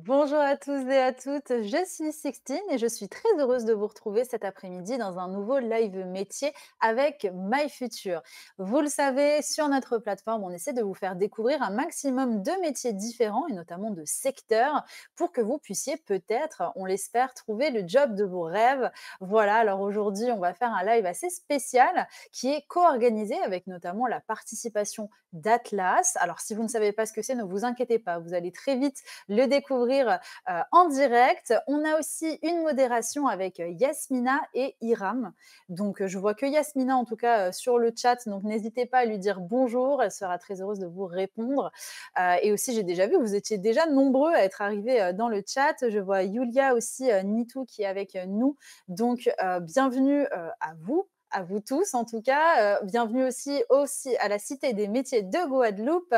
Bonjour à tous et à toutes, je suis Sixtine et je suis très heureuse de vous retrouver cet après-midi dans un nouveau live métier avec My Future. Vous le savez, sur notre plateforme, on essaie de vous faire découvrir un maximum de métiers différents et notamment de secteurs pour que vous puissiez peut-être, on l'espère, trouver le job de vos rêves. Voilà, alors aujourd'hui, on va faire un live assez spécial qui est co-organisé avec notamment la participation d'Atlas. Alors si vous ne savez pas ce que c'est, ne vous inquiétez pas, vous allez très vite le découvrir en direct. On a aussi une modération avec Yasmina et Iram. Donc, je vois que Yasmina, en tout cas, sur le chat. Donc, n'hésitez pas à lui dire bonjour. Elle sera très heureuse de vous répondre. Et aussi, j'ai déjà vu, vous étiez déjà nombreux à être arrivés dans le chat. Je vois Yulia aussi, Nitou, qui est avec nous. Donc, bienvenue à vous tous en tout cas. Bienvenue aussi à la Cité des métiers de Guadeloupe,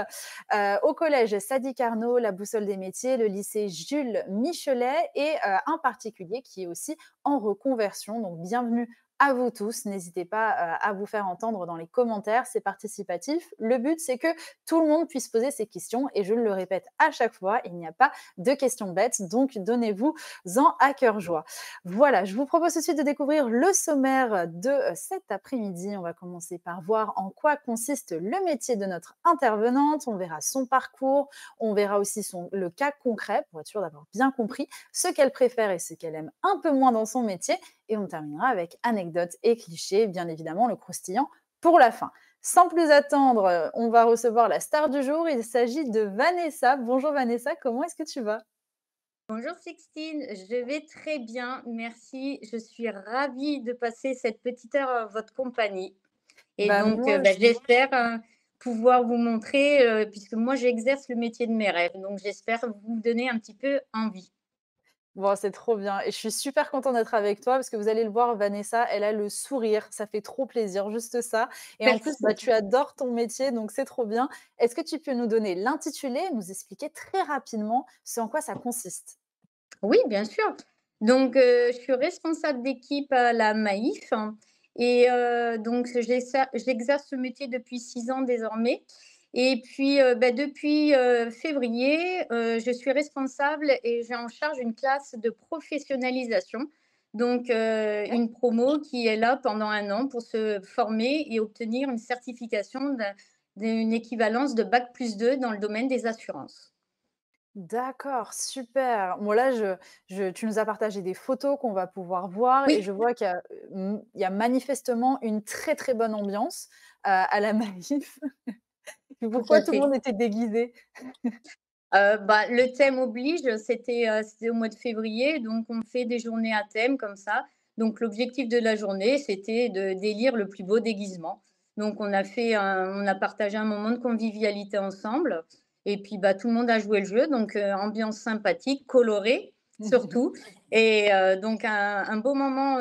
au collège Sadi Carnot, la Boussole des métiers, le lycée Jules Michelet et un particulier qui est aussi en reconversion. Donc, bienvenue à vous tous. N'hésitez pas à vous faire entendre dans les commentaires, c'est participatif. Le but, c'est que tout le monde puisse poser ses questions et je le répète à chaque fois, il n'y a pas de questions bêtes, donc donnez-vous-en à cœur joie. Voilà, je vous propose tout de suite de découvrir le sommaire de cet après-midi. On va commencer par voir en quoi consiste le métier de notre intervenante. On verra son parcours, on verra aussi le cas concret pour être sûr d'avoir bien compris ce qu'elle préfère et ce qu'elle aime un peu moins dans son métier. Et on terminera avec anecdotes et clichés, bien évidemment le croustillant pour la fin. Sans plus attendre, on va recevoir la star du jour. Il s'agit de Vanessa. Bonjour Vanessa, comment est-ce que tu vas? Bonjour Sixtine, je vais très bien, merci. Je suis ravie de passer cette petite heure en votre compagnie. Et Bah donc, moi aussi. j'espère pouvoir vous montrer, puisque moi j'exerce le métier de mes rêves. Donc, j'espère vous donner un petit peu envie. Bon, c'est trop bien et je suis super contente d'être avec toi parce que vous allez le voir, Vanessa, elle a le sourire, ça fait trop plaisir, juste ça. Et en plus, bah, Merci. tu adores ton métier, donc c'est trop bien. Est-ce que tu peux nous donner l'intitulé, nous expliquer très rapidement ce en quoi ça consiste? Oui, bien sûr. Donc, je suis responsable d'équipe à la Maïf, hein, et donc j'exerce ce métier depuis 6 ans désormais et puis, depuis, février, je suis responsable et j'ai en charge une classe de professionnalisation. Donc, OK. une promo qui est là pendant 1 an pour se former et obtenir une certification d'une équivalence de bac+2 dans le domaine des assurances. D'accord, super. Bon là, tu nous as partagé des photos qu'on va pouvoir voir et Oui, je vois qu'il y a manifestement une très, très bonne ambiance, à la Maïf. tout à Pourquoi tout le fait. monde était déguisé? Le thème oblige, c'était au mois de février, donc on fait des journées à thème comme ça. Donc l'objectif de la journée, c'était de d'élire le plus beau déguisement. Donc on a partagé un moment de convivialité ensemble et puis, tout le monde a joué le jeu, donc ambiance sympathique, colorée surtout et donc un beau moment,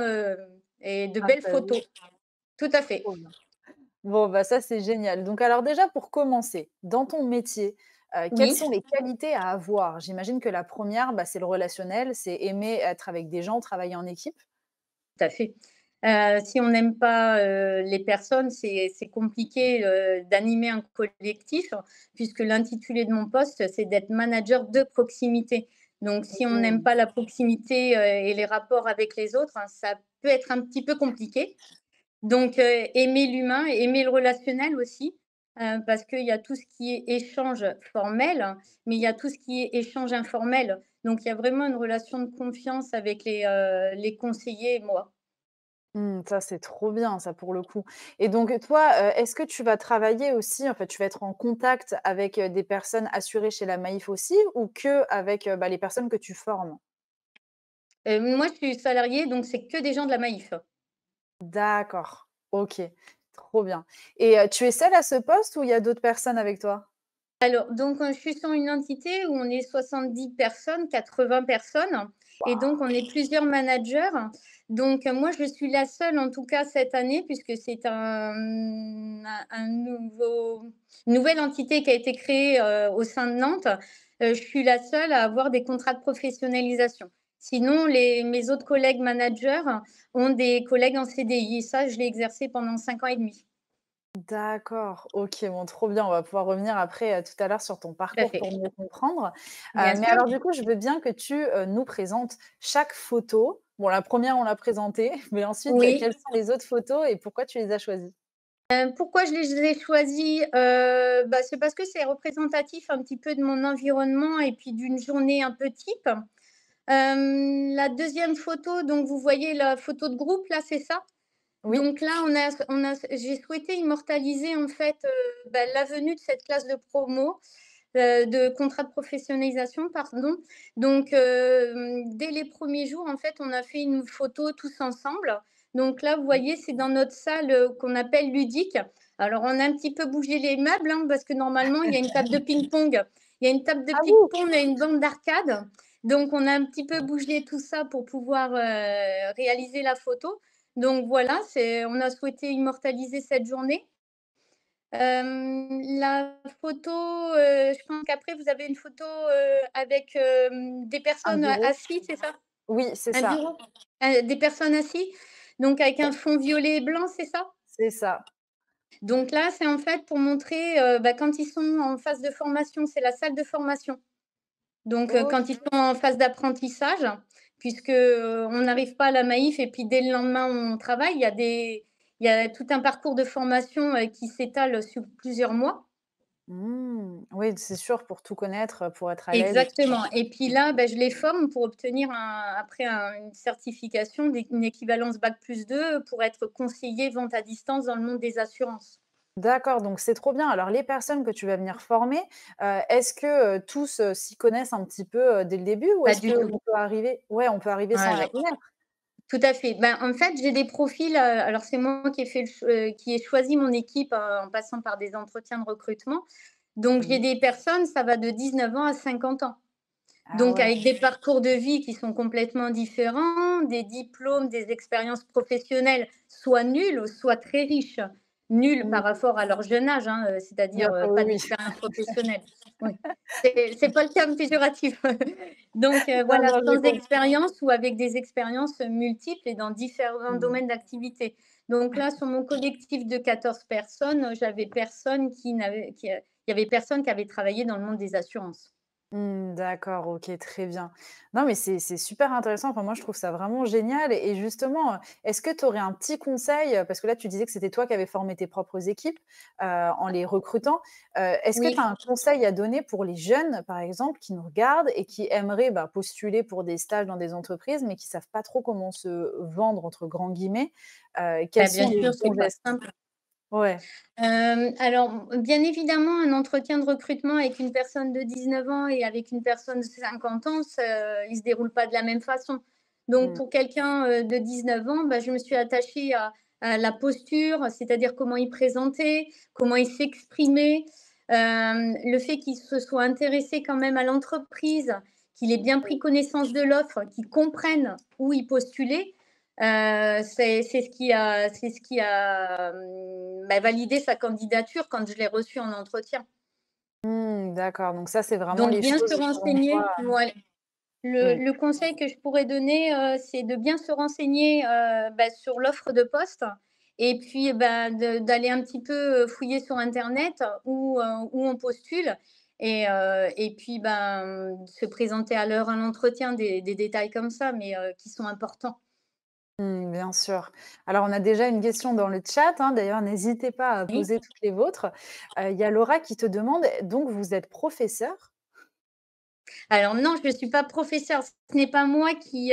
et de belles Partagé, photos. Tout à fait. trop bien. Bon, bah, ça, c'est génial. Donc alors déjà pour commencer, dans ton métier, quelles Oui. sont les qualités à avoir? J'imagine que la première, bah, c'est le relationnel, c'est aimer être avec des gens, travailler en équipe? Tout à fait. Si on n'aime pas, les personnes, c'est compliqué, d'animer un collectif, puisque l'intitulé de mon poste, c'est d'être manager de proximité. Donc si on n'aime Mmh. pas la proximité, et les rapports avec les autres, hein, ça peut être un petit peu compliqué. Donc aimer l'humain, aimer le relationnel aussi, parce qu'il y a tout ce qui est échange formel, hein, mais il y a tout ce qui est échange informel. Donc il y a vraiment une relation de confiance avec les conseillers et moi. Mmh, ça, c'est trop bien ça, pour le coup et donc toi, est-ce que tu vas travailler aussi en fait, tu vas être en contact avec, des personnes assurées chez la Maïf aussi ou qu'avec, bah, les personnes que tu formes? Moi, je suis salariée, donc c'est que des gens de la Maïf. D'accord, OK, trop bien et tu es seule à ce poste ou il y a d'autres personnes avec toi? Alors, donc, je suis sur une entité où on est 70 personnes, 80 personnes et donc on est plusieurs managers. Donc, moi, je suis la seule, en tout cas cette année, puisque c'est une nouvelle entité qui a été créée, au sein de Nantes. Je suis la seule à avoir des contrats de professionnalisation. Sinon, mes autres collègues managers ont des collègues en CDI et ça, je l'ai exercé pendant 5 ans et demi. D'accord, OK, bon, trop bien. On va pouvoir revenir après, tout à l'heure sur ton Tout à parcours fait. pour mieux comprendre. Bien Mais sûr. alors du coup, je veux bien que tu, nous présentes chaque photo. Bon, la première, on l'a présentée, mais ensuite, Oui. quelles sont les autres photos et pourquoi tu les as choisies? Pourquoi je les ai choisis? Bah, c'est parce que c'est représentatif un petit peu de mon environnement et puis d'une journée un peu type. La deuxième photo, donc vous voyez la photo de groupe là, c'est ça? Oui. Donc là, j'ai souhaité immortaliser en fait, bah, la venue de cette classe de promo, de contrat de professionnalisation, pardon. Donc, dès les premiers jours, en fait, on a fait une photo tous ensemble. Donc là, vous voyez, c'est dans notre salle, qu'on appelle ludique. Alors, on a un petit peu bougé les meubles, hein, parce que normalement, il y a une table de ping-pong. Il y a une table de Ah bon? ping-pong et une bande d'arcade. Donc, on a un petit peu bougé tout ça pour pouvoir réaliser la photo. Donc voilà, on a souhaité immortaliser cette journée. La photo, je pense qu'après vous avez une photo, avec, des Un personnes bureau? assises, c'est ça? Oui, c'est Un ça, bureau? Des personnes assises, donc avec un fond violet et blanc, c'est ça? c'est ça. Donc là, c'est en fait pour montrer, bah, quand ils sont en phase de formation, c'est la salle de formation. Donc, OK. quand ils sont en phase d'apprentissage, puisque, on n'arrive pas à la Maïf et puis dès le lendemain on travaille, il y a tout un parcours de formation, qui s'étale sur plusieurs mois. Mmh. Oui, c'est sûr, pour tout connaître, pour être à l'aise et tout ça. Exactement, et puis là, bah, je les forme pour obtenir une certification, une équivalence bac+2 pour être conseiller vente à distance dans le monde des assurances. D'accord, donc c'est trop bien. Alors les personnes que tu vas venir former, est-ce que, tous, s'y connaissent un petit peu, dès le début ou Pas est-ce du tout. qu'on peut arriver ouais, on peut arriver sans Ouais, rien ouais. connaître? Tout à fait. Ben, en fait, j'ai des profils, alors c'est moi qui ai fait qui ai choisi mon équipe, en passant par des entretiens de recrutement. Donc j'ai Mmh. des personnes, ça va de 19 ans à 50 ans. Ah Donc ouais. avec des parcours de vie qui sont complètement différents, des diplômes, des expériences professionnelles soit nulles, soit très riches. Nulles par Mmh. rapport à leur jeune âge, hein, Bien c'est-à-dire, sûr, oui, pas oui. d'expérience professionnelle. Oui, c'est pas le terme péjoratif. Donc Non, voilà, non, j'ai sans compris. expérience ou avec des expériences multiples et dans différents Mmh. domaines d'activité. Donc là, sur mon collectif de 14 personnes, j'avais personne il y avait personne qui avait travaillé dans le monde des assurances. Mmh, d'accord, OK, très bien. Non, mais c'est super intéressant. Enfin, moi, je trouve ça vraiment génial et justement, est-ce que tu aurais un petit conseil, parce que là, tu disais que c'était toi qui avais formé tes propres équipes, en les recrutant. Est-ce que tu as Oui. un conseil à donner pour les jeunes, par exemple, qui nous regardent et qui aimeraient, bah, postuler pour des stages dans des entreprises, mais qui savent pas trop comment se «vendre» entre grands guillemets? Quels Bah, sont bien les sûr, bons c'est pas gestes? simple. Ouais. Alors, bien évidemment, un entretien de recrutement avec une personne de 19 ans et avec une personne de 50 ans, il se déroule pas de la même façon. Donc Mmh. pour quelqu'un, de 19 ans, bah, je me suis attachée à la posture, c'est-à-dire comment il présentait, comment il s'exprimait, le fait qu'il se soit intéressé quand même à l'entreprise, qu'il ait bien pris connaissance de l'offre, qu'il comprenne où il postulait. C'est ce qui a, bah, validé sa candidature quand je l'ai reçu en entretien. Mmh, d'accord, donc ça, c'est vraiment Donc les bien choses se selon toi. renseigner, ouais. Mmh. Le conseil que je pourrais donner, c'est de bien se renseigner, bah, sur l'offre de poste et puis, bah, d'aller un petit peu, fouiller sur internet où on postule et puis, ben, se présenter à l'heure à l'entretien, des détails comme ça, mais qui sont importants. Mmh, bien sûr. Alors, on a déjà une question dans le chat, hein, d'ailleurs, n'hésitez pas à Oui. poser toutes les vôtres. Il y a Laura qui te demande, donc vous êtes professeur? Alors non, je ne suis pas professeure, ce n'est pas moi qui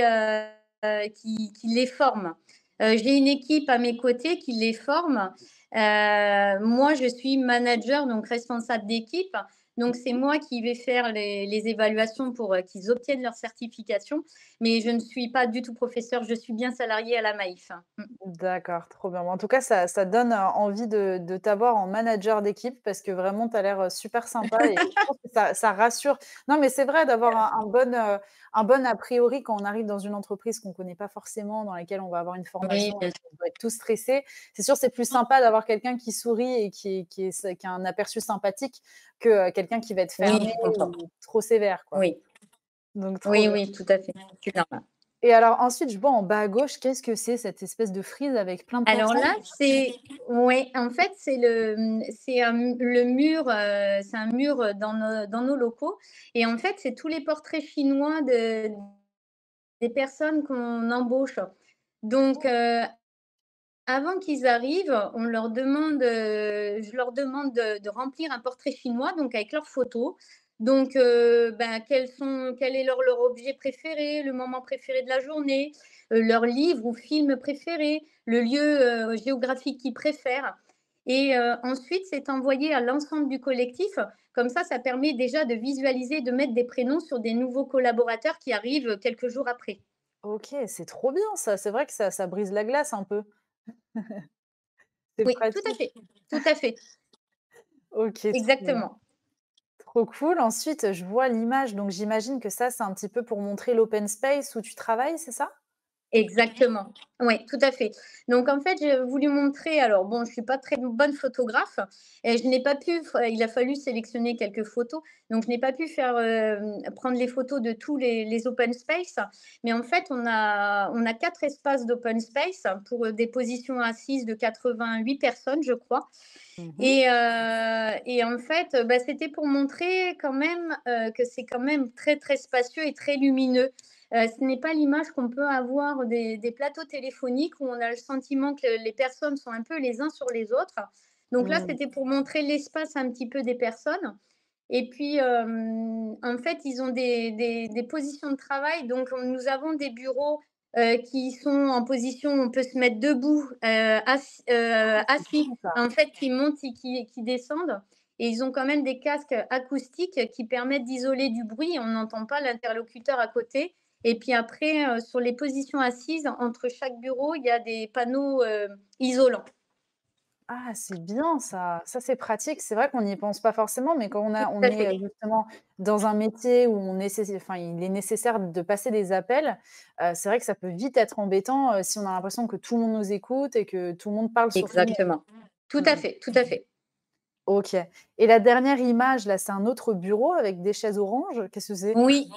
les forme. J'ai une équipe à mes côtés qui les forme. Moi, je suis manager, donc responsable d'équipe. Donc c'est moi qui vais faire les évaluations pour, qu'ils obtiennent leur certification, mais je ne suis pas du tout professeure, je suis bien salariée à la Maïf. Mmh. D'accord, trop bien. Bon, en tout cas, ça donne, envie de t'avoir en manager d'équipe parce que vraiment tu as l'air, super sympa et je pense que ça rassure. Non, mais c'est vrai d'avoir un bon a priori quand on arrive dans une entreprise qu'on ne connaît pas forcément, dans laquelle on va avoir une Oui, formation et bien qu'on va être tout stressé. C'est sûr, c'est plus sympa d'avoir quelqu'un qui sourit et qui a un aperçu sympathique que, quelqu'un qui va être oui, fermé je comprends. ou trop sévère, quoi. Oui, Donc trop oui, bien. oui, tout à fait, c'est normal. Et alors ensuite, je vois en bas à gauche, qu'est-ce que c'est cette espèce de frise avec plein de Alors portraits? là, c'est ouais, en fait, c'est le mur, c'est un mur, dans nos locaux et en fait, c'est tous les portraits chinois des personnes qu'on embauche. Donc avant qu'ils arrivent, je leur demande de remplir un portrait chinois, donc avec leurs photos. Donc, ben, quel est leur objet préféré, le moment préféré de la journée, leur livre ou film préféré, le lieu géographique qu'ils préfèrent. Et ensuite, c'est envoyé à l'ensemble du collectif. Comme ça permet déjà de visualiser, de mettre des prénoms sur des nouveaux collaborateurs qui arrivent quelques jours après. OK, c'est trop bien ça. C'est vrai que ça brise la glace un peu. C'est Oui, tout à pratique. fait, tout à fait, OK, trop bien. exactement. Trop cool. Ensuite, je vois l'image, donc j'imagine que ça, c'est un petit peu pour montrer l'open space où tu travailles, c'est ça? Exactement. Oui, tout à fait. Donc en fait, j'ai voulu montrer alors bon, je suis pas très bonne photographe et je n'ai pas pu il a fallu sélectionner quelques photos, donc je n'ai pas pu faire, prendre les photos de tous les open space. Mais en fait, on a 4 espaces d'open space pour, des positions assises de 88 personnes, je crois. Mmh. Et en fait, bah, c'était pour montrer quand même, que c'est quand même très, très spacieux et très lumineux. Ce n'est pas l'image qu'on peut avoir des plateaux téléphoniques où on a le sentiment que les personnes sont un peu les uns sur les autres. Donc là, Mmh. c'était pour montrer l'espace un petit peu des personnes et puis, en fait, ils ont des positions de travail. Donc nous avons des bureaux, qui sont en position où on peut se mettre debout, Ah, c'est assis, bien ça. en fait, qui montent et qui descendent et ils ont quand même des casques acoustiques qui permettent d'isoler du bruit. On n'entend pas l'interlocuteur à côté et puis après, sur les positions assises, entre chaque bureau, il y a des panneaux, isolants. Ah, c'est bien ça. Ça, c'est pratique. C'est vrai qu'on n'y pense pas forcément, mais quand Tout on à est, fait. justement dans un métier où enfin, il est nécessaire de passer des appels, c'est vrai que ça peut vite être embêtant, si on a l'impression que tout le monde nous écoute et que tout le monde parle sur tout le monde. Exactement. Tout Mmh à mh. fait, tout à fait. OK, et la dernière image là, c'est un autre bureau avec des chaises oranges? Qu'est-ce que c'est? Oui.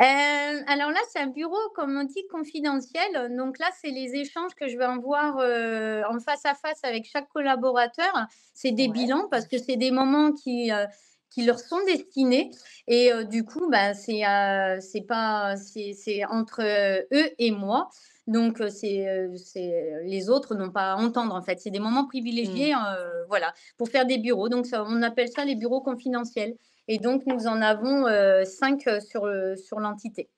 Alors là, c'est un bureau, comme on dit, confidentiel. Donc là, c'est les échanges que je vais avoir, en face à face avec chaque collaborateur. C'est des Ouais. bilans parce que c'est des moments qui leur sont destinés et du coup, bah, c'est pas c'est entre, eux et moi. Donc les autres n'ont pas à entendre, en fait. C'est des moments Mmh. privilégiés, voilà, pour faire des bureaux. Donc ça, on appelle ça les bureaux confidentiels. Et donc, nous en avons 5 sur l'entité.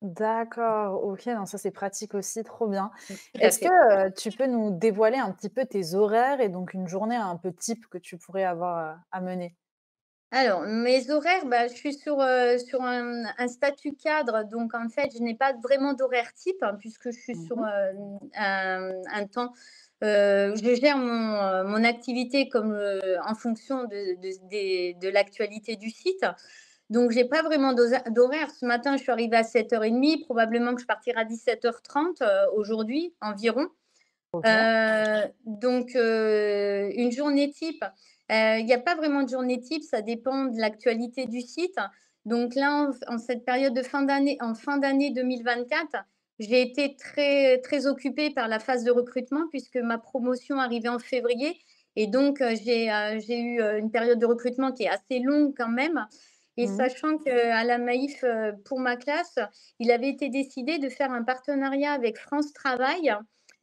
D'accord, OK, non, ça c'est pratique aussi, trop bien. Tout à Est-ce que, fait. tu peux nous dévoiler un petit peu tes horaires et donc une journée un peu type que tu pourrais avoir, à mener? Alors, mes horaires, bah, je suis sur un statut cadre, donc en fait, je n'ai pas vraiment d'horaire type, hein, puisque je suis sur, Mmh. un temps, je gère mon activité comme, en fonction de l'actualité du site. Donc j'ai pas vraiment d'horaire. Ce matin, je suis arrivée à 7h30, probablement que je partirai à 17h30 aujourd'hui environ. OK. Donc une journée type, il y a pas vraiment de journée type, ça dépend de l'actualité du site. Donc là, en cette période de fin d'année 2024, j'ai été très très occupée par la phase de recrutement puisque ma promotion arrivait en février et donc j'ai eu, une période de recrutement qui est assez longue quand même et Mmh. sachant qu'à la Maïf, pour ma classe, il avait été décidé de faire un partenariat avec France Travail.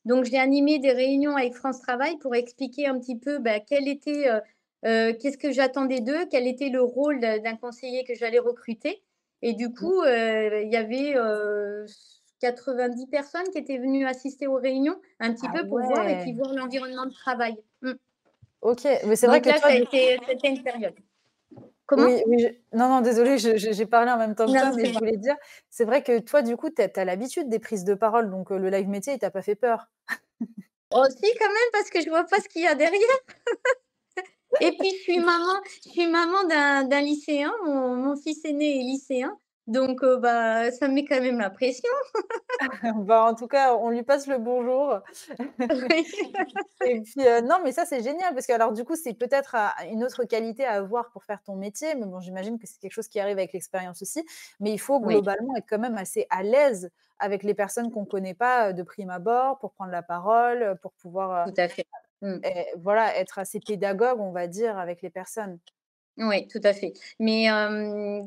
Donc, j'ai animé des réunions avec France Travail pour expliquer un petit peu, bah, qu'est-ce que j'attendais d'eux, quel était le rôle d'un conseiller que j'allais recruter. Et du Mmh. coup, il y avait 90 personnes qui étaient venues assister aux réunions, un petit Ah peu pour voir et ouais! puis voir l'environnement de travail. OK, mais c'est vrai Donc que là, toi, du c'était une période. Comment? oui, oui, non, non, désolée, j'ai parlé en même temps que Non, toi, non, mais c'est je bon. voulais dire, c'est vrai que toi, du coup, tu as l'habitude des prises de parole, donc le live métier, il t'a pas fait peur? Oh si, quand même, parce que je vois pas ce qu'il y a derrière. Et puis je suis maman d'un lycéen, mon fils aîné est lycéen, Donc bah, ça me met quand même la pression. Bah, en tout cas, on lui passe le bonjour. Et puis, non, mais ça, c'est génial parce que alors du coup, c'est peut-être, une autre qualité à avoir pour faire ton métier, mais bon, j'imagine que c'est quelque chose qui arrive avec l'expérience aussi. Mais il faut Oui, globalement être quand même assez à l'aise avec les personnes qu'on connaît pas, de prime abord, pour prendre la parole, pour pouvoir, tout à fait. Mmh. voilà, être assez pédagogue, on va dire, avec les personnes. Oui, tout à fait. Mais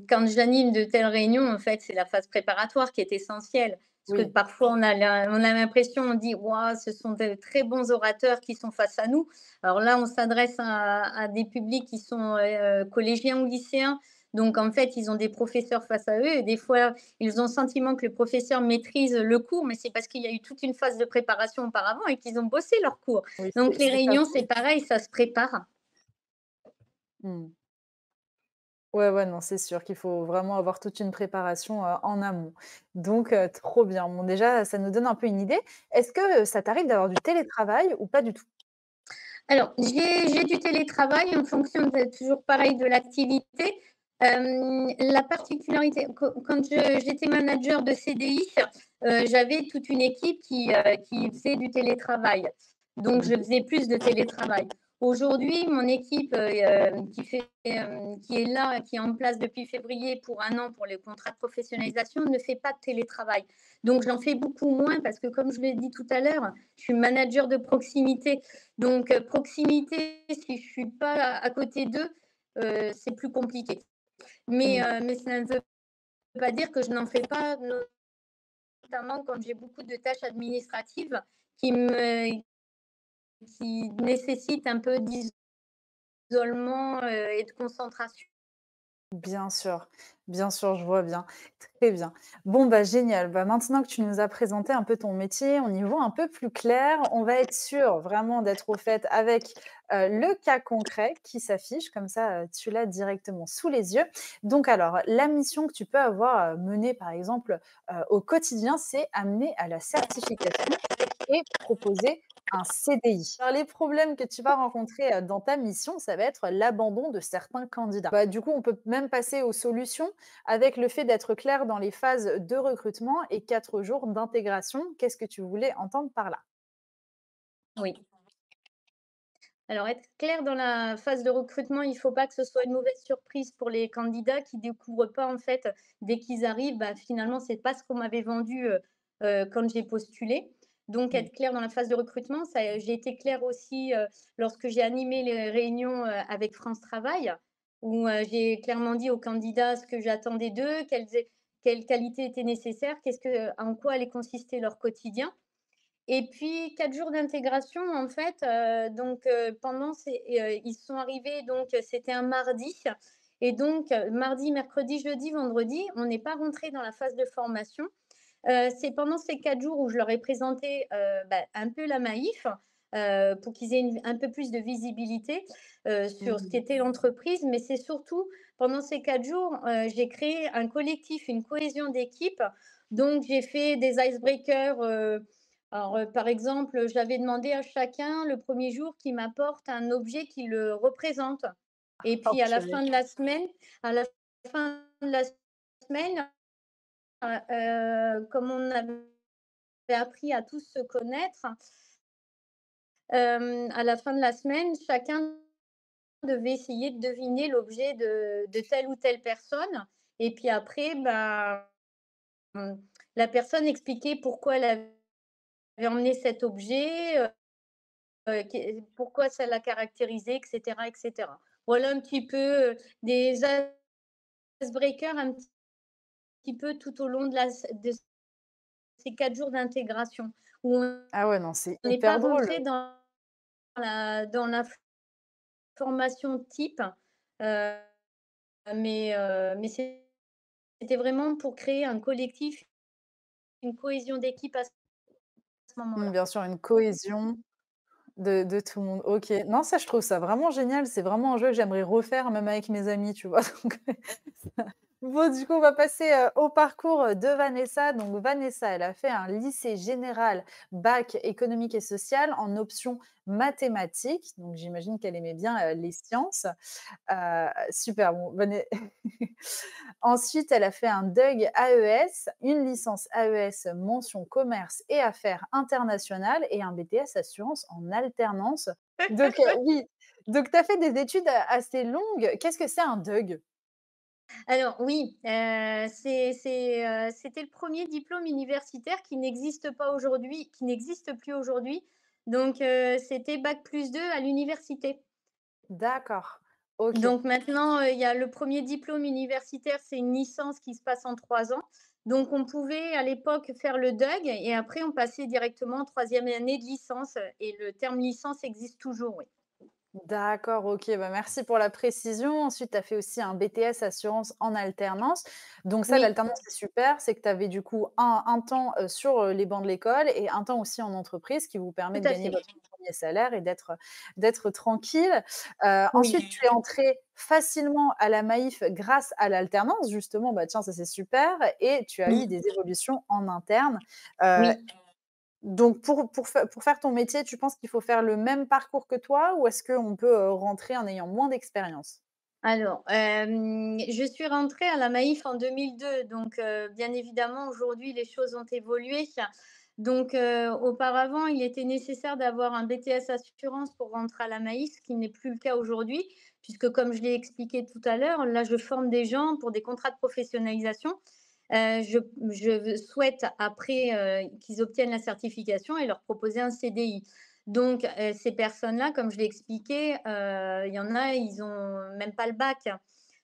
quand j'anime de telles réunions, en fait, c'est la phase préparatoire qui est essentielle. Parce que Oui, parfois, on a l'impression, on dit: «Waouh, ce sont de très bons orateurs qui sont face à nous». Alors là, on s'adresse à des publics qui sont, collégiens ou lycéens. Donc en fait, ils ont des professeurs face à eux et des fois, ils ont le sentiment que le professeur maîtrise le cours, mais c'est parce qu'il y a eu toute une phase de préparation auparavant et qu'ils ont bossé leur cours. oui, Donc les c'est pas réunions, faux. c'est pareil, ça se prépare. Mmh. Ouais, ouais, non, c'est sûr qu'il faut vraiment avoir toute une préparation, en amont. Donc, trop bien. Bon, déjà, ça nous donne un peu une idée. Est-ce que, ça t'arrive d'avoir du télétravail ou pas du tout? Alors, j'ai du télétravail en fonction de toujours pareil de l'activité. La particularité, quand j'étais manager de CDI, j'avais toute une équipe qui faisait du télétravail. Donc, je Mmh. faisais plus de télétravail. Aujourd'hui, mon équipe qui est là, qui est en place depuis février pour 1 an pour les contrats de professionnalisation, ne fait pas de télétravail. Donc, j'en fais beaucoup moins parce que, comme je l'ai dit tout à l'heure, je suis manager de proximité. Donc, proximité, si je suis pas à côté d'eux, c'est plus compliqué. Mmh. Mais ça ne veut pas dire que je n'en fais pas, notamment quand j'ai beaucoup de tâches administratives qui me qui nécessitent un peu d'isolement, et de concentration. Bien sûr, je vois bien. Très bien. Bon, bah, génial. Bah, maintenant que tu nous as présenté un peu ton métier, on y voit un peu plus clair. On va être sûr vraiment d'être au fait avec, le cas concret qui s'affiche comme ça, tu l'as directement sous les yeux. Donc alors, la mission que tu peux avoir, menée par exemple, au quotidien, c'est amener à la certification et proposer un CDI. Alors les problèmes que tu vas rencontrer, dans ta mission, ça va être l'abandon de certains candidats. Bah, du coup, on peut même passer aux solutions avec le fait d'être clair dans les phases de recrutement et 4 jours d'intégration. Qu'est-ce que tu voulais entendre par là? Oui. Alors être clair dans la phase de recrutement, il ne faut pas que ce soit une mauvaise surprise pour les candidats qui découvrent pas en fait, dès qu'ils arrivent, bah, finalement c'est pas ce qu'on m'avait vendu, quand j'ai postulé. Donc Mmh. être clair dans la phase de recrutement, ça, j'ai été claire aussi, lorsque j'ai animé les réunions, avec France Travail, où, j'ai clairement dit aux candidats ce que j'attendais d'eux, quelles qualités étaient nécessaires, en quoi allait consister leur quotidien. Et puis 4 jours d'intégration en fait, donc pendant ils sont arrivés donc c'était un mardi et donc mardi, mercredi, jeudi, vendredi, on n'est pas rentré dans la phase de formation. C'est pendant ces 4 jours où je leur ai présenté, un peu la Maïf, pour qu'ils aient un peu plus de visibilité, sur ce Mmh. qu'était l'entreprise. Mais c'est surtout pendant ces 4 jours, j'ai créé un collectif, une cohésion d'équipe. Donc j'ai fait des icebreakers, alors, par exemple, j'avais demandé à chacun le premier jour qu'il m'apporte un objet qui le représente et Oh puis purée. à la fin de la semaine, comme on avait appris à tous se connaître, à la fin de la semaine, chacun devait essayer de deviner l'objet de telle ou telle personne et puis après, mmh, la personne expliquait pourquoi elle avait emmené cet objet, pourquoi ça l'a caractérisé, et cetera, et cetera. Voilà un petit peu, des icebreakers un petit peu tout au long de ces 4 jours d'intégration où on Ah ouais, non, c'est n'est pas hyper drôle. rentré dans la formation type, heu, mais c'était vraiment pour créer un collectif, une cohésion d'équipe à ce Mmh, moment-là. bien sûr, une cohésion de tout le monde. OK. Non, ça, je trouve ça vraiment génial. C'est vraiment un jeu que j'aimerais refaire même avec mes amis, tu vois? Donc Bon, du coup, on va passer, au parcours, de Vanessa. Donc Vanessa, elle a fait un lycée général, bac économique et social en option mathématiques. Donc j'imagine qu'elle aimait bien, les sciences. Super, bon, ensuite, elle a fait un DUG AES, une licence AES mention commerce et affaires internationales et un BTS assurance en alternance. Donc oui, donc tu as fait des études assez longues. Qu'est-ce que c'est un DUG? Alors oui, c'était le premier diplôme universitaire qui n'existe pas aujourd'hui, qui n'existe plus aujourd'hui. Donc c'était bac+2 à l'université. D'accord, OK. Donc maintenant, il y a le premier diplôme universitaire, c'est une licence qui se passe en 3 ans. Donc on pouvait à l'époque faire le DUG et après on passait directement en 3e année de licence, et le terme licence existe toujours, oui. D'accord, OK, bah, merci pour la précision. Ensuite, tu as fait aussi un BTS assurance en alternance. Donc ça, Oui, l'alternance, c'est super, c'est que tu avais du coup un temps, sur, les bancs de l'école et un temps aussi en entreprise qui vous permet tout de à gagner fait. votre premier salaire et d'être tranquille. Oui, Ensuite, tu es entrée facilement à la Maïf grâce à l'alternance justement, bah, tiens, ça c'est super et tu as eu oui, des évolutions en interne. Heu oui. donc pour faire ton métier, tu penses qu'il faut faire le même parcours que toi ou est-ce qu'on peut, rentrer en ayant moins d'expérience? Alors, je suis rentrée à la Maïf en 2002, donc bien évidemment, aujourd'hui, les choses ont évolué. Donc auparavant, il était nécessaire d'avoir un BTS assurance pour rentrer à la Maïf, ce qui n'est plus le cas aujourd'hui, puisque comme je l'ai expliqué tout à l'heure, là, je forme des gens pour des contrats de professionnalisation. Je souhaite après, qu'ils obtiennent la certification et leur proposer un CDI. Donc ces personnes-là, comme je l'ai expliqué, il y en a, ils ont même pas le bac.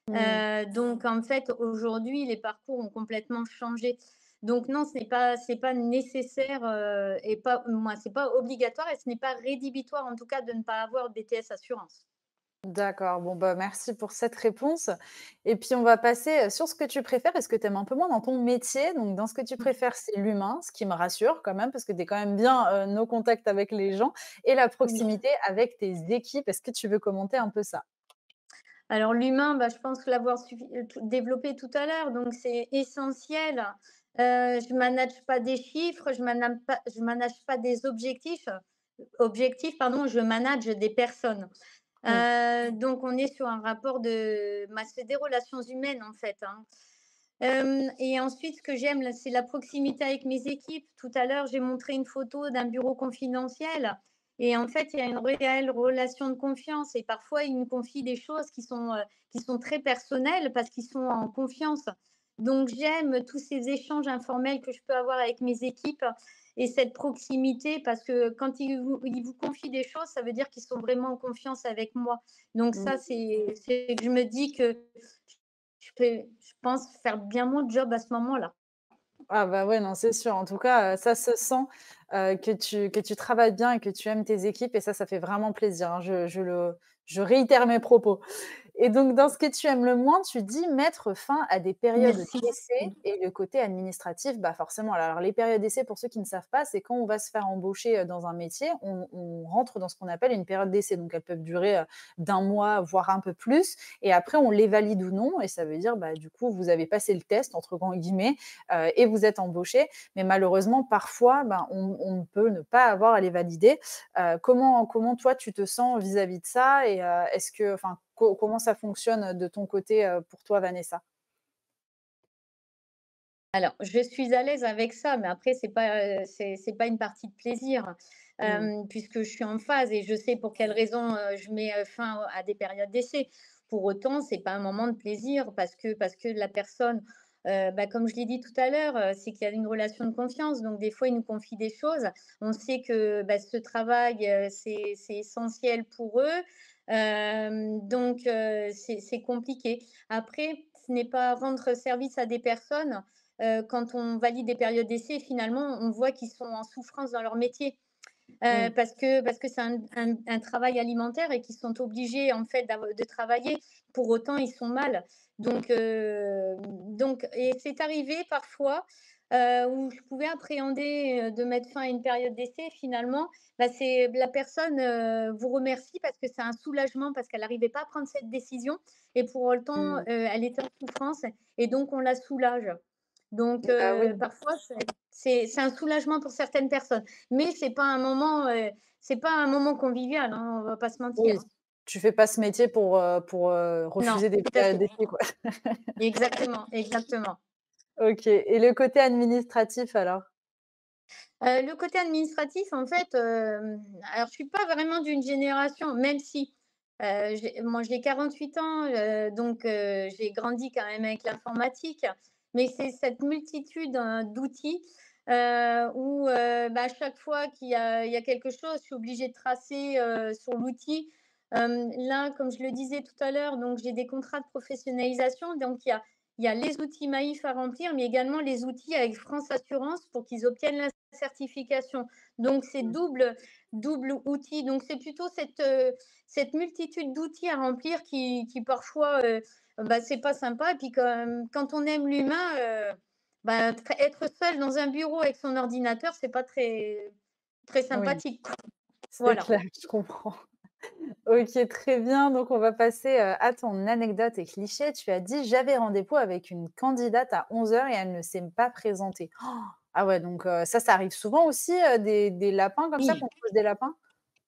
Mmh. Donc en fait, aujourd'hui, les parcours ont complètement changé. Donc non, c'est pas nécessaire, et pas moi, c'est pas obligatoire et ce n'est pas rédhibitoire, en tout cas, de ne pas avoir BTS assurance. D'accord, bon, bah, merci pour cette réponse et puis on va passer, sur ce que tu préfères et ce que tu aimes un peu moins dans ton métier. Donc dans ce que tu préfères, c'est l'humain, ce qui me rassure quand même parce que tu es quand même bien, no contact avec les gens et la Oui. proximité avec tes équipes. Est-ce que tu veux commenter un peu ça? Alors l'humain, bah, je pense l'avoir développé tout à l'heure, donc c'est essentiel. Je manage pas des chiffres, je manage pas des objectifs, pardon, je manage des personnes. Mmh. Donc on est sur un rapport c'est des relations humaines en fait, hein. Et ensuite, ce que j'aime, là, c'est la proximité avec mes équipes. Tout à l'heure, j'ai montré une photo d'un bureau confidentiel et en fait, il y a une réelle relation de confiance et parfois, ils nous confient des choses qui sont très personnelles parce qu'ils sont en confiance. Donc j'aime tous ces échanges informels que je peux avoir avec mes équipes et cette proximité parce que quand ils vous confient des choses, ça veut dire qu'ils sont vraiment en confiance avec moi. Donc ça, Mmh. c'est que je me dis que je pense faire bien mon job à ce moment-là. Ah bah, ouais, non, c'est sûr. En tout cas, ça se sent, que tu travailles bien et que tu aimes tes équipes et ça fait vraiment plaisir, hein. Je réitère mes propos. Et donc, dans ce que tu aimes le moins, tu dis mettre fin à des périodes Merci. d'essai et le côté administratif, bah forcément. Alors, les périodes d'essai, pour ceux qui ne savent pas, c'est quand on va se faire embaucher dans un métier, on rentre dans ce qu'on appelle une période d'essai. Donc, elles peuvent durer d'un mois, voire un peu plus. Et après, on les valide ou non. Et ça veut dire, bah, du coup, vous avez passé le test, entre grands guillemets, et vous êtes embauché. Mais malheureusement, parfois, ben, on peut ne pas avoir à les valider. Comment toi, tu te sens vis-à-vis de ça et est-ce que enfin, comment ça fonctionne de ton côté, pour toi, Vanessa? Alors, je suis à l'aise avec ça, mais après c'est pas une partie de plaisir, Mmh. puisque je suis en phase et je sais pour quelles raisons, je mets, fin à des périodes d'essai. Pour autant, c'est pas un moment de plaisir parce que la personne, bah, comme je l'ai dit tout à l'heure, c'est qu'il y a une relation de confiance, donc des fois, ils nous confient des choses. On sait que, bah, ce travail, c'est essentiel pour eux, donc c'est compliqué. Après, ce n'est pas rendre service à des personnes quand on valide des périodes d'essai, finalement, on voit qu'ils sont en souffrance dans leur métier. Mmh. Parce que c'est un travail alimentaire et qu'ils sont obligés, en fait, de travailler. Pour autant, ils sont mal. Donc et c'est arrivé parfois, où je pouvais appréhender, de mettre fin à une période d'essai finalement, bah, c'est la personne, vous remercie parce que c'est un soulagement, parce qu'elle n'arrivait pas à prendre cette décision et pour autant, Mmh. elle était en souffrance et donc on la soulage. Donc Bah, oui. parfois c'est un soulagement pour certaines personnes, mais c'est pas un moment convivial, hein, on va pas se mentir, Oui, hein. tu fais pas ce métier pour, Non, refuser des tout à périodes fait. d'essai, quoi. Exactement, exactement. OK, et le côté administratif alors? Le côté administratif, en fait, alors je suis pas vraiment d'une génération, même si, j'ai 48 ans, donc j'ai grandi quand même avec l'informatique, mais c'est cette multitude, d'outils, où, bah, à chaque fois qu'il y a quelque chose, je suis obligée de tracer, sur l'outil. Là, comme je le disais tout à l'heure, donc j'ai des contrats de professionnalisation, donc il y a les outils Maïf à remplir, mais également les outils avec France Assurance pour qu'ils obtiennent la certification. Donc c'est Mmh. double outil. Donc c'est plutôt cette multitude d'outils à remplir qui parfois, bah, c'est pas sympa. Et puis quand on aime l'humain, bah, être seul dans un bureau avec son ordinateur, c'est pas très Oui, sympathique, quoi. c'est Voilà. clair, je comprends. OK, très bien. Donc, on va passer, à ton anecdote et cliché. Tu as dit: «J'avais rendez-vous avec une candidate à 11 heures et elle ne s'est pas présentée». Oh, ah ouais, donc ça arrive souvent aussi, des lapins comme ça, Oui, qu'on pose des lapins?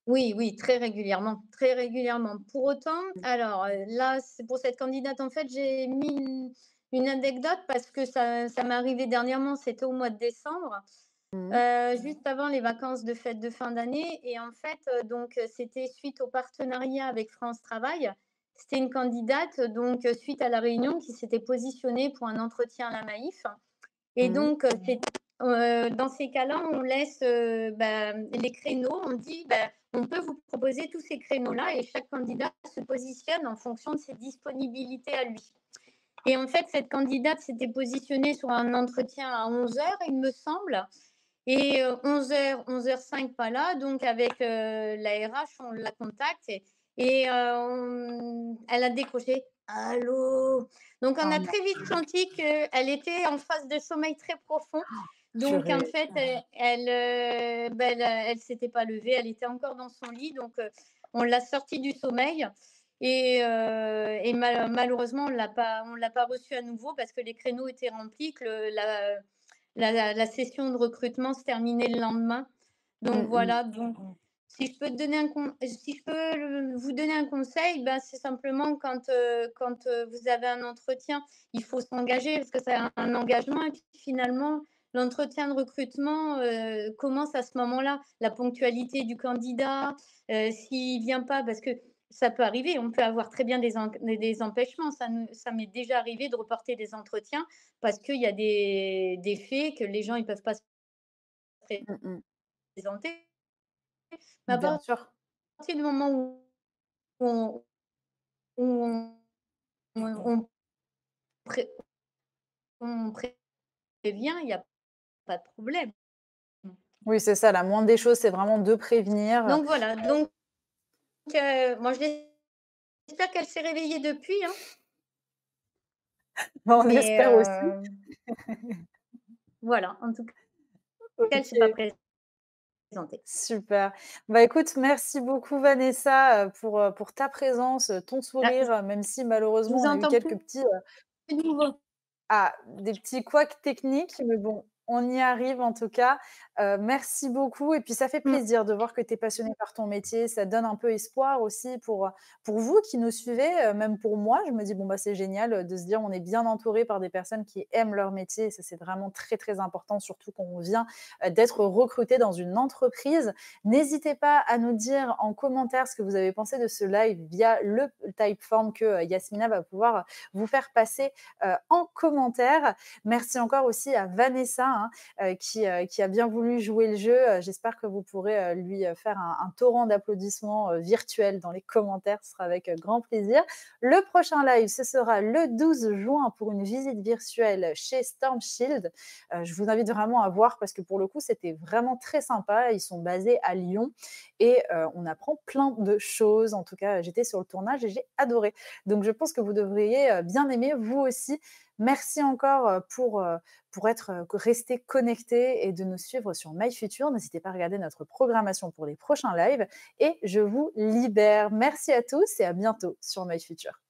oui, oui, très régulièrement, très régulièrement. Pour autant, Mmh. alors, là, c'est pour cette candidate, en fait, j'ai mis une anecdote parce que ça m'est arrivé dernièrement, c'était au mois de décembre, Mmh. juste avant les vacances de fête de fin d'année et en fait, donc, c'était suite au partenariat avec France Travail. C'était une candidate, donc, suite à la réunion qui s'était positionnée pour un entretien à la Maïf et Mmh. donc, dans ces cas-là, on laisse, bah, les créneaux. On dit: «Bah, on peut vous proposer tous ces créneaux-là» et chaque candidat se positionne en fonction de ses disponibilités à lui. Et en fait, cette candidate s'était positionnée sur un entretien à 11 heures, il me semble et 11 heures, 11h05, pas là, donc avec, la RH, on la contacte et elle a décroché: «Allô?» Donc on Oh a non, très vite senti qu'elle était en phase de sommeil très profond. Donc en purée. fait, bah, elle s'était pas levée, elle était encore dans son lit, donc on l'a sortie du sommeil et malheureusement, on l'a pas reçue à nouveau parce que les créneaux étaient remplis, que la session de recrutement se terminait le lendemain. Donc Mmh mh. voilà, donc si je peux vous donner un conseil, ben, c'est simplement quand, vous avez un entretien, il faut s'engager parce que c'est un engagement et puis finalement, l'entretien de recrutement, commence à ce moment-là. La ponctualité du candidat, s'il vient pas parce que ça peut arriver, on peut avoir très bien des empêchements. Ça m'est déjà arrivé de reporter des entretiens parce qu'il y a des faits que les gens ils peuvent pas se Mmh mh. présenter. Mais à Bien sûr. partir du moment on où on pré on prévient, il y a pas de problème. Oui, c'est ça, la moindre des choses, c'est vraiment de prévenir. Donc voilà, moi j'espère qu'elle s'est réveillée depuis, hein, On mais espère aussi. voilà, en tout cas, elle s'est pas OK. présentée. Super. Bah, écoute, merci beaucoup Vanessa, pour ta présence, ton Ah, sourire, même si je malheureusement vous on a eu entends quelques plus petits, de nouveau. des petits couacs techniques, mais bon, on y arrive en tout cas. Merci beaucoup et puis ça fait Mmh. plaisir de voir que tu es passionnée par ton métier. Ça donne un peu espoir aussi pour vous qui nous suivez, même pour moi. Je me dis: «Bon, bah, c'est génial, de se dire on est bien entouré par des personnes qui aiment leur métier» et ça, c'est vraiment très, très important, surtout quand on vient, d'être recruté dans une entreprise. N'hésitez pas à nous dire en commentaire ce que vous avez pensé de ce live via le Typeform que, Yasmina va pouvoir vous faire passer en commentaire. Merci encore aussi à Vanessa hein, qui a bien voulu jouer le jeu. J'espère que vous pourrez lui faire un torrent d'applaudissements virtuels dans les commentaires. Ce sera avec grand plaisir. Le prochain live, ce sera le 12 juin pour une visite virtuelle chez Storm Shield. Je vous invite vraiment à voir parce que pour le coup, c'était vraiment très sympa. Ils sont basés à Lyon et on apprend plein de choses. En tout cas, j'étais sur le tournage et j'ai adoré. Donc, je pense que vous devriez bien aimer, vous aussi. Merci encore pour être resté connecté et de nous suivre sur MyFuture. N'hésitez pas à regarder notre programmation pour les prochains lives et je vous libère. Merci à tous et à bientôt sur MyFuture.